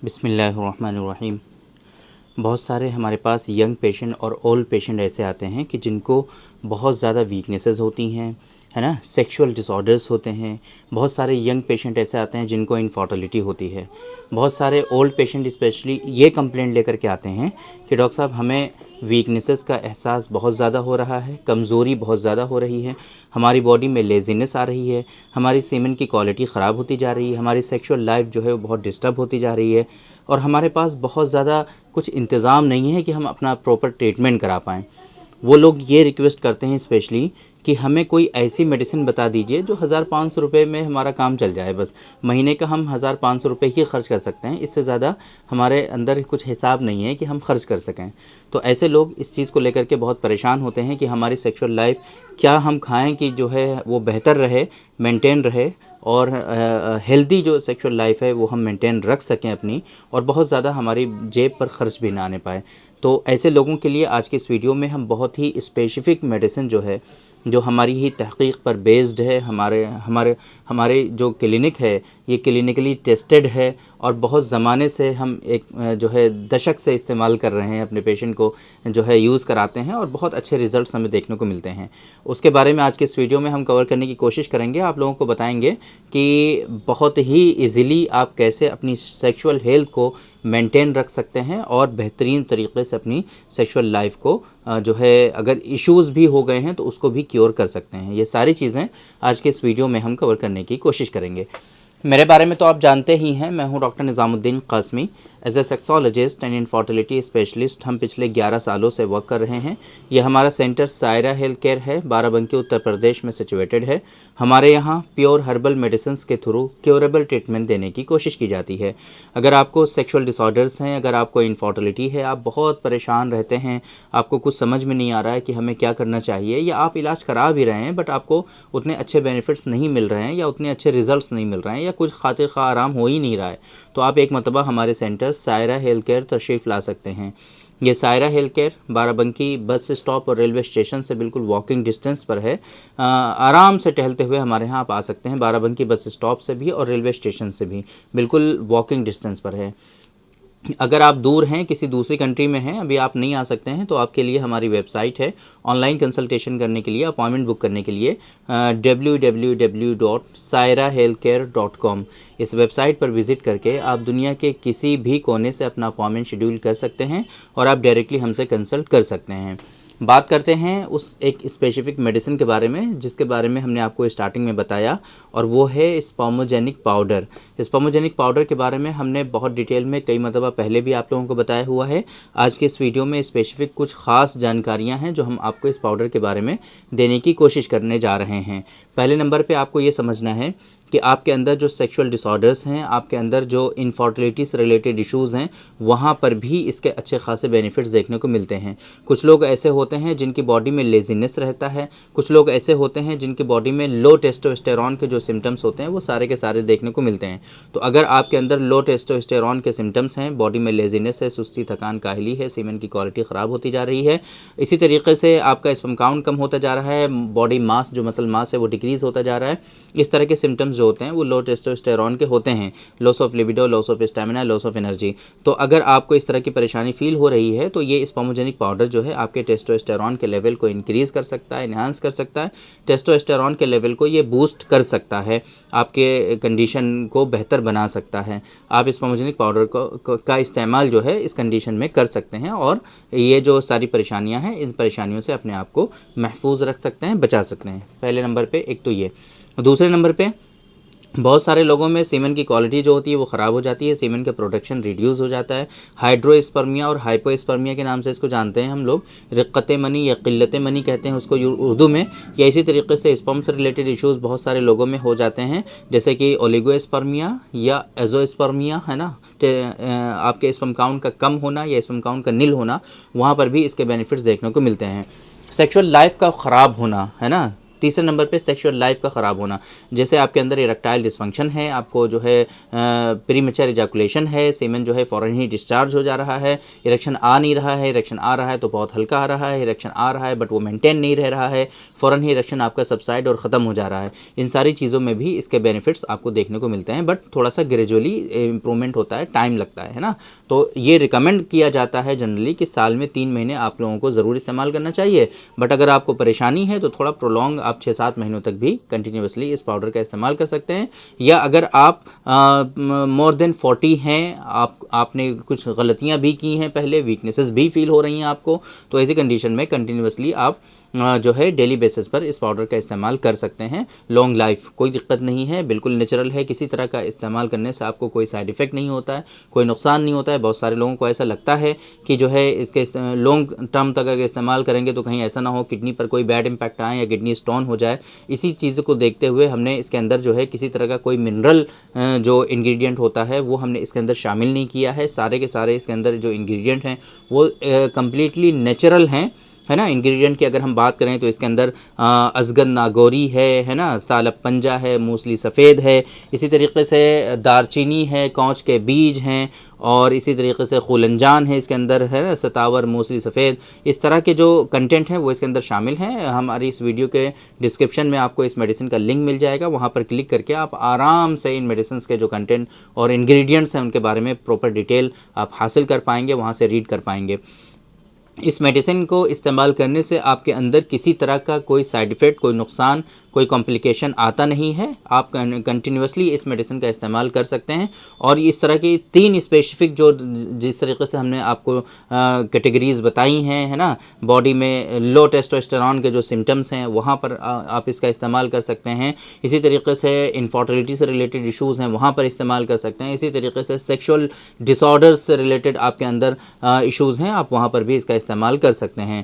बिस्मिल्लाहिर्रहमानिर्रहीम। बहुत सारे हमारे पास यंग पेशेंट और ओल्ड पेशेंट ऐसे आते हैं कि जिनको बहुत ज़्यादा वीकनेसेस होती हैं, है ना, सेक्सुअल डिसऑर्डर्स होते हैं। बहुत सारे यंग पेशेंट ऐसे आते हैं जिनको इनफर्टिलिटी होती है। बहुत सारे ओल्ड पेशेंट स्पेशली ये कंप्लेंट लेकर के आते हैं कि डॉक्टर साहब हमें वीकनेसेस का एहसास बहुत ज़्यादा हो रहा है, कमज़ोरी बहुत ज़्यादा हो रही है, हमारी बॉडी में लेज़ीनेस आ रही है, हमारी सीमेन की क्वालिटी ख़राब होती जा रही है, हमारी सेक्सुअल लाइफ जो है वो बहुत डिस्टर्ब होती जा रही है और हमारे पास बहुत ज़्यादा कुछ इंतज़ाम नहीं है कि हम अपना प्रॉपर ट्रीटमेंट करा पाएँ। वो लोग ये रिक्वेस्ट करते हैं स्पेशली कि हमें कोई ऐसी मेडिसिन बता दीजिए जो 1500 रुपये में हमारा काम चल जाए। बस महीने का हम 1500 रुपये ही खर्च कर सकते हैं, इससे ज़्यादा हमारे अंदर कुछ हिसाब नहीं है कि हम खर्च कर सकें। तो ऐसे लोग इस चीज़ को लेकर के बहुत परेशान होते हैं कि हमारी सेक्सुअल लाइफ क्या हम खाएं कि जो है वो बेहतर रहे, मेंटेन रहे और हेल्दी जो सेक्सुअल लाइफ है वो हम मेंटेन रख सकें अपनी, और बहुत ज़्यादा हमारी जेब पर खर्च भी ना आने पाए। तो ऐसे लोगों के लिए आज के इस वीडियो में हम बहुत ही स्पेसिफ़िक मेडिसिन जो है, जो हमारी ही तहक़ीक़ पर बेस्ड है, हमारे हमारे हमारे जो क्लिनिक है ये क्लिनिकली टेस्टेड है और बहुत ज़माने से हम एक जो है दशक से इस्तेमाल कर रहे हैं, अपने पेशेंट को जो है यूज़ कराते हैं और बहुत अच्छे रिज़ल्ट्स हमें देखने को मिलते हैं। उसके बारे में आज के इस वीडियो में हम कवर करने की कोशिश करेंगे। आप लोगों को बताएंगे कि बहुत ही ईज़िली आप कैसे अपनी सेक्सुअल हेल्थ को मेंटेन रख सकते हैं और बेहतरीन तरीक़े से अपनी सेक्सुअल लाइफ को जो है अगर इश्यूज़ भी हो गए हैं तो उसको भी क्योर कर सकते हैं। ये सारी चीज़ें आज के इस वीडियो में हम कवर करने की कोशिश करेंगे। मेरे बारे में तो आप जानते ही हैं, मैं हूं doctor Nizamuddin Qasmi. As a sexologist and infertility specialist हम पिछले 11 सालों से वर्क कर रहे हैं। यह हमारा सेंटर सायरा हेल्थ केयर है, बाराबंकी उत्तर प्रदेश में सिचुएटेड है। हमारे यहाँ प्योर हर्बल मेडिसिन के थ्रू क्योरेबल ट्रीटमेंट देने की कोशिश की जाती है। अगर आपको सेक्सुअल डिसऑर्डर्स हैं, अगर आपको इनफर्टिलिटी है, आप बहुत परेशान रहते हैं, आपको कुछ समझ में नहीं आ रहा है कि हमें क्या करना चाहिए, या आप इलाज करा भी रहे हैं बट आपको उतने अच्छे बेनिफिट्स नहीं मिल रहे हैं या उतने अच्छे रिजल्ट्स नहीं मिल रहे हैं या कुछ खातिर खा आराम हो ही नहीं रहा है, तो आप एक मरतबा हमारे सेंटर सायरा हेल्थ केयर तशरीफ़ ला सकते हैं। ये Saira health care Barabanki bus stop और रेलवे स्टेशन से बिल्कुल वॉकिंग डिस्टेंस पर है। आराम से टहलते हुए हमारे यहाँ आप आ सकते हैं। बाराबंकी बस स्टॉप से भी और रेलवे स्टेशन से भी बिल्कुल वॉकिंग डिस्टेंस पर है। अगर आप दूर हैं, किसी दूसरी कंट्री में हैं, अभी आप नहीं आ सकते हैं, तो आपके लिए हमारी वेबसाइट है। ऑनलाइन कंसल्टेशन करने के लिए, अपॉइंटमेंट बुक करने के लिए www.sairahealthcare.com इस वेबसाइट पर विज़िट करके आप दुनिया के किसी भी कोने से अपना अपॉइंटमेंट शेड्यूल कर सकते हैं और आप डायरेक्टली हमसे कंसल्ट कर सकते हैं। बात करते हैं उस एक स्पेसिफिक मेडिसिन के बारे में जिसके बारे में हमने आपको स्टार्टिंग में बताया, और वो है स्पर्मोजेनिक पाउडर। स्पर्मोजेनिक पाउडर के बारे में हमने बहुत डिटेल में कई मरतबा पहले भी आप लोगों को बताया हुआ है। आज के इस वीडियो में स्पेसिफिक कुछ ख़ास जानकारियां हैं जो हम आपको इस पाउडर के बारे में देने की कोशिश करने जा रहे हैं। पहले नंबर पर आपको ये समझना है कि आपके अंदर जो सेक्सुअल डिसऑर्डर्स हैं, आपके अंदर जो इनफर्टिलिटी से रिलेटेड इश्यूज़ हैं, वहाँ पर भी इसके अच्छे खासे बेनिफिट्स देखने को मिलते हैं। कुछ लोग ऐसे होते हैं जिनकी बॉडी में लेज़ीनेस रहता है, कुछ लोग ऐसे होते हैं जिनकी बॉडी में लो टेस्टोस्टेरॉन के जो सिम्टम्स होते हैं वो सारे के सारे देखने को मिलते हैं। तो अगर आपके अंदर लो टेस्टोस्टेरॉन के सिम्टम्स हैं, बॉडी में लेज़ीनेस है, सुस्ती, थकान, काहली है, सीमेन की क्वालिटी ख़राब होती जा रही है, इसी तरीके से आपका स्पर्म काउंट कम होता जा रहा है, बॉडी मास जो मसल मास है वो डिक्रीज़ होता जा रहा है, इस तरह के सिम्टम्स जो होते हैं वो लो टेस्टोस्टेरॉन के होते हैं। Loss of libido, loss of stamina, loss of energy. तो अगर आपको इस तरह की परेशानी फील हो रही है तो ये स्पर्मोजेनिक पाउडर जो है आपके टेस्टोस्टेरॉन के लेवल को इंक्रीज़ कर सकता है, इन्हांस कर सकता है, टेस्टोस्टेरॉन के लेवल को ये बूस्ट कर सकता है, आपके कंडीशन को बेहतर बना सकता है। आप स्पर्मोजेनिक पाउडर का इस्तेमाल जो है इस कंडीशन में कर सकते हैं और ये जो सारी परेशानियाँ हैं इन परेशानियों से अपने आप को महफूज रख सकते हैं, बचा सकते हैं। पहले नंबर पर एक तो ये। दूसरे नंबर पर बहुत सारे लोगों में सीमेन की क्वालिटी जो होती है वो ख़राब हो जाती है, सीमेन का प्रोडक्शन रिड्यूस हो जाता है। हाइड्रोस्पर्मिया और हाइपोस्पर्मिया के नाम से इसको जानते हैं हम लोग। रिक्कत मनी या क़िल्लत मनी कहते हैं उसको उर्दू में। या इसी तरीके से स्पर्म से रिलेटेड इश्यूज़ बहुत सारे लोगों में हो जाते हैं, जैसे कि ओलिगोस्पर्मिया या एजोस्पर्मिया, है ना, आपके स्पर्म काउंट का कम होना या स्पर्म काउंट का नील होना, वहाँ पर भी इसके बेनिफिट्स देखने को मिलते हैं। सेक्सुअल लाइफ का ख़राब होना, है ना, तीसरे नंबर पे सेक्सुअल लाइफ का ख़राब होना, जैसे आपके अंदर इरेक्टाइल डिसफंक्शन है, आपको जो है प्रीमेच्योर इजैकुलेशन है, सीमेन जो है फ़ौरन ही डिस्चार्ज हो जा रहा है, इरेक्शन आ नहीं रहा है, इरेक्शन आ रहा है तो बहुत हल्का आ रहा है, इरेक्शन आ रहा है बट वो मेंटेन नहीं रह रहा है, फ़ौरन ही इरेक्शन आपका सबसाइड और ख़त्म हो जा रहा है। इन सारी चीज़ों में भी इसके बेनिफिट्स आपको देखने को मिलते हैं, बट थोड़ा सा ग्रेजुअली इंप्रूवमेंट होता है, टाइम लगता है ना। तो ये रिकमेंड किया जाता है जनरली कि साल में 3 महीने आप लोगों को ज़रूर इस्तेमाल करना चाहिए, बट अगर आपको परेशानी है तो थोड़ा प्रोलॉन्ग आप 6-7 महीनों तक भी कंटिन्यूसली इस पाउडर का इस्तेमाल कर सकते हैं। या अगर आप मोर देन 40 हैं, आपने कुछ गलतियां भी की हैं पहले, वीकनेसेस भी फील हो रही हैं आपको, तो ऐसी कंडीशन में कंटिन्यूसली आप जो है डेली बेसिस पर इस पाउडर का इस्तेमाल कर सकते हैं। लॉन्ग लाइफ, कोई दिक्कत नहीं है, बिल्कुल नेचुरल है, किसी तरह का इस्तेमाल करने से आपको कोई साइड इफ़ेक्ट नहीं होता है, कोई नुकसान नहीं होता है। बहुत सारे लोगों को ऐसा लगता है कि जो है इसके लॉन्ग टर्म तक अगर इस्तेमाल करेंगे तो कहीं ऐसा ना हो किडनी पर कोई बैड इम्पैक्ट आए या किडनी स्टोन हो जाए। इसी चीज़ को देखते हुए हमने इसके अंदर जो है किसी तरह का कोई मिनरल जो इंग्रेडिएंट होता है वो हमने इसके अंदर शामिल नहीं किया है। सारे के सारे इसके अंदर जो इंग्रेडिएंट हैं वो कम्प्लीटली नेचुरल हैं, है ना। इंग्रेडिएंट की अगर हम बात करें तो इसके अंदर अजगन नागौरी है ना, सालब पंजा है, मूसली सफ़ेद है, इसी तरीके से दारचीनी है, कौच के बीज हैं, और इसी तरीके से खुलंजान है इसके अंदर, है ना, सतावर, मूसली सफ़ेद, इस तरह के जो कंटेंट हैं वो इसके अंदर शामिल हैं। हमारी इस वीडियो के डिस्क्रिप्शन में आपको इस मेडिसिन का लिंक मिल जाएगा, वहाँ पर क्लिक करके आप आराम से इन मेडिसिन के जो कंटेंट और इंग्रेडिएंट्स हैं उनके बारे में प्रॉपर डिटेल आप हासिल कर पाएंगे, वहाँ से रीड कर पाएंगे। इस मेडिसिन को इस्तेमाल करने से आपके अंदर किसी तरह का कोई साइड इफ़ेक्ट, कोई नुकसान, कोई कॉम्प्लिकेशन आता नहीं है। आप कंटिन्यूसली इस मेडिसिन का इस्तेमाल कर सकते हैं। और इस तरह की 3 स्पेसिफिक जो जिस तरीके से हमने आपको कैटेगरीज़ बताई हैं, है ना, बॉडी में लो टेस्टोस्टेरॉन के जो सिम्टम्स हैं वहाँ पर आप इसका इस्तेमाल कर सकते हैं। इसी तरीके से इनफर्टिलिटी से रिलेटेड इश्यूज़ हैं वहाँ पर इस्तेमाल कर सकते हैं। इसी तरीके से सेक्शुअल डिसऑर्डर्स से रिलेटेड आपके अंदर इश्यूज़ हैं, आप वहाँ पर भी इसका इस्तेमाल कर सकते हैं।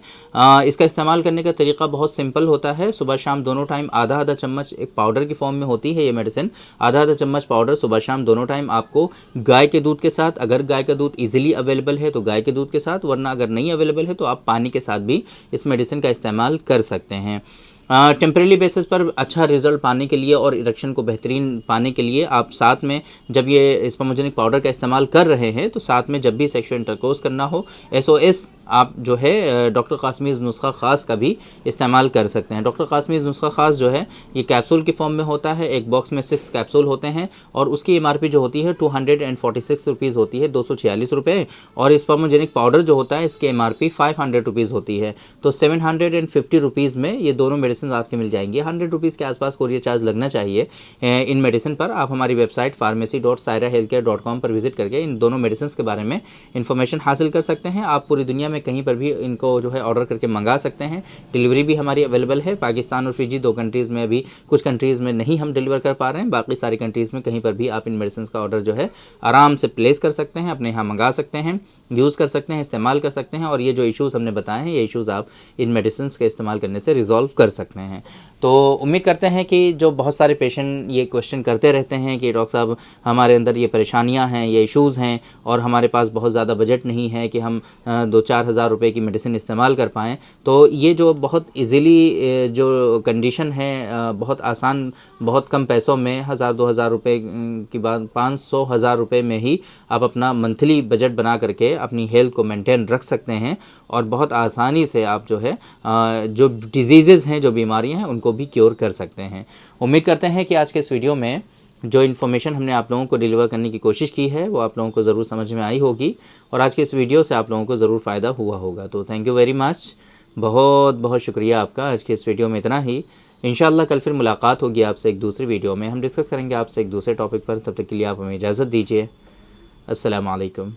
इसका इस्तेमाल करने का तरीका बहुत सिंपल होता है। सुबह शाम दोनों टाइम आधा चम्मच, एक पाउडर की फॉर्म में होती है ये मेडिसिन, आधा चम्मच पाउडर सुबह शाम दोनों टाइम आपको गाय के दूध के साथ, अगर गाय का दूध इजीली अवेलेबल है तो गाय के दूध के साथ, वरना अगर नहीं अवेलेबल है तो आप पानी के साथ भी इस मेडिसिन का इस्तेमाल कर सकते हैं। टेम्परेरी बेसिस पर अच्छा रिजल्ट पाने के लिए और इरेक्शन को बेहतरीन पाने के लिए आप साथ में जब ये स्पर्मोजेनिक पाउडर का इस्तेमाल कर रहे हैं तो साथ में जब भी सेक्सुअल इंटरकोर्स करना हो SOS आप जो है डॉक्टर कासमीज़ नुस्खा ख़ास का भी इस्तेमाल कर सकते हैं। डॉक्टर कासमीज़ नुस्खा ख़ास जो है ये कैप्सूल की फॉर्म में होता है, एक बॉक्स में 6 कैप्सूल होते हैं और उसकी MRP जो होती है 246 रुपीज़ होती है, 246 रुपये। और स्पर्मोजेनिक पाउडर जो होता है इसकी MRP 500 रुपीज़ होती है, तो 750 रुपीज़ में ये दोनों मेडिसिन आपके मिल जाएंगे। 100 रुपीज़ के आसपास कोरियर चार्ज लगना चाहिए इन मेडिसिन पर। आप हमारी वेबसाइट pharmacy.sairahealthcare.com पर विजिट करके इन दोनों मेडिसिन के बारे में इन्फॉर्मेशन हासिल कर सकते हैं। आप पूरी दुनिया में कहीं पर भी इनको जो है ऑर्डर करके मंगा सकते हैं। डिलीवरी भी हमारी अवेलेबल है। पाकिस्तान और फिजी 2 कंट्रीज़ में, अभी कुछ कंट्रीज़ में नहीं हम डिलीवर कर पा रहे हैं, बाकी सारी कंट्रीज़ में कहीं पर भी आप इन मेडिसिन का ऑर्डर जो है आराम से प्लेस कर सकते हैं, अपने यहाँ मंगा सकते हैं, यूज़ कर सकते हैं, इस्तेमाल कर सकते हैं। और ये जो इश्यूज़ हमने बताए हैं ये इश्यूज़ आप इन मेडिसिन के इस्तेमाल करने से रिजॉल्व कर सकते हैं। तो उम्मीद करते हैं कि जो बहुत सारे पेशेंट ये क्वेश्चन करते रहते हैं कि डॉक्टर साहब हमारे अंदर ये परेशानियां हैं, ये इश्यूज़ हैं और हमारे पास बहुत ज़्यादा बजट नहीं है कि हम 2-4 हज़ार रुपये की मेडिसिन इस्तेमाल कर पाएँ, तो ये जो बहुत इजीली जो कंडीशन है, बहुत आसान, बहुत कम पैसों में 1000-2 हज़ार रुपये की बात 500-1000 रुपये में ही आप अपना मंथली बजट बना करके अपनी हेल्थ को मेंटेन रख सकते हैं और बहुत आसानी से आप जो है जो डिजीज़ हैं, जो बीमारियां हैं उनको भी क्योर कर सकते हैं। उम्मीद करते हैं कि आज के इस वीडियो में जो इन्फॉर्मेशन हमने आप लोगों को डिलीवर करने की कोशिश की है वो आप लोगों को ज़रूर समझ में आई होगी और आज के इस वीडियो से आप लोगों को ज़रूर फ़ायदा हुआ होगा। तो थैंक यू वेरी मच, बहुत बहुत शुक्रिया आपका। आज के इस वीडियो में इतना ही। इंशाल्लाह कल फिर मुलाकात होगी आपसे एक दूसरी वीडियो में, हम डिस्कस करेंगे आपसे एक दूसरे टॉपिक पर। तब तक के लिए आप हमें इजाज़त दीजिए। अस्सलाम वालेकुम।